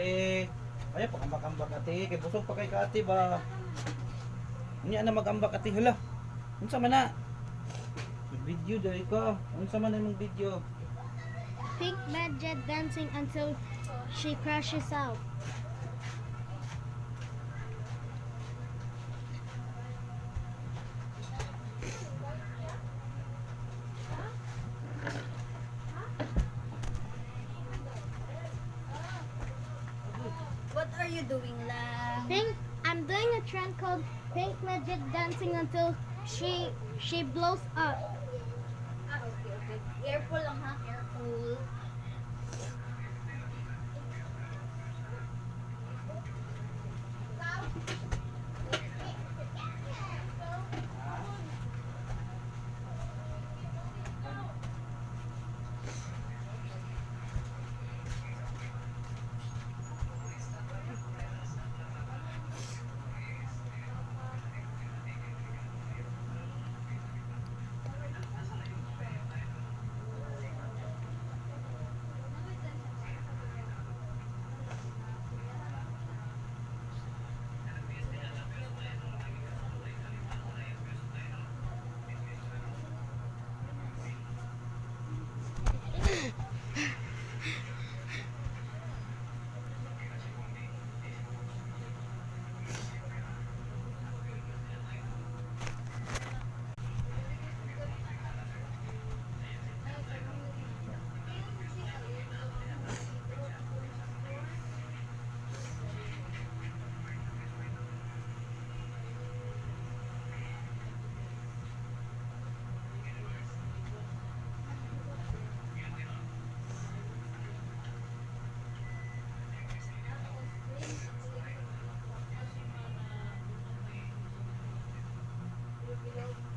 ate. Ay, pakambak-ambak ate. Kay busog pa kay ka ate ba? Unya na mag-ambak ate. Hala. Unsa man na? Video dahil ka. Unsa man na yung video? Pink Midget dancing until she crashes out. What are you doing, lang? I'm doing a trend called Pink Midget dancing until she blows up. Okay. Careful lang ha, careful. Below.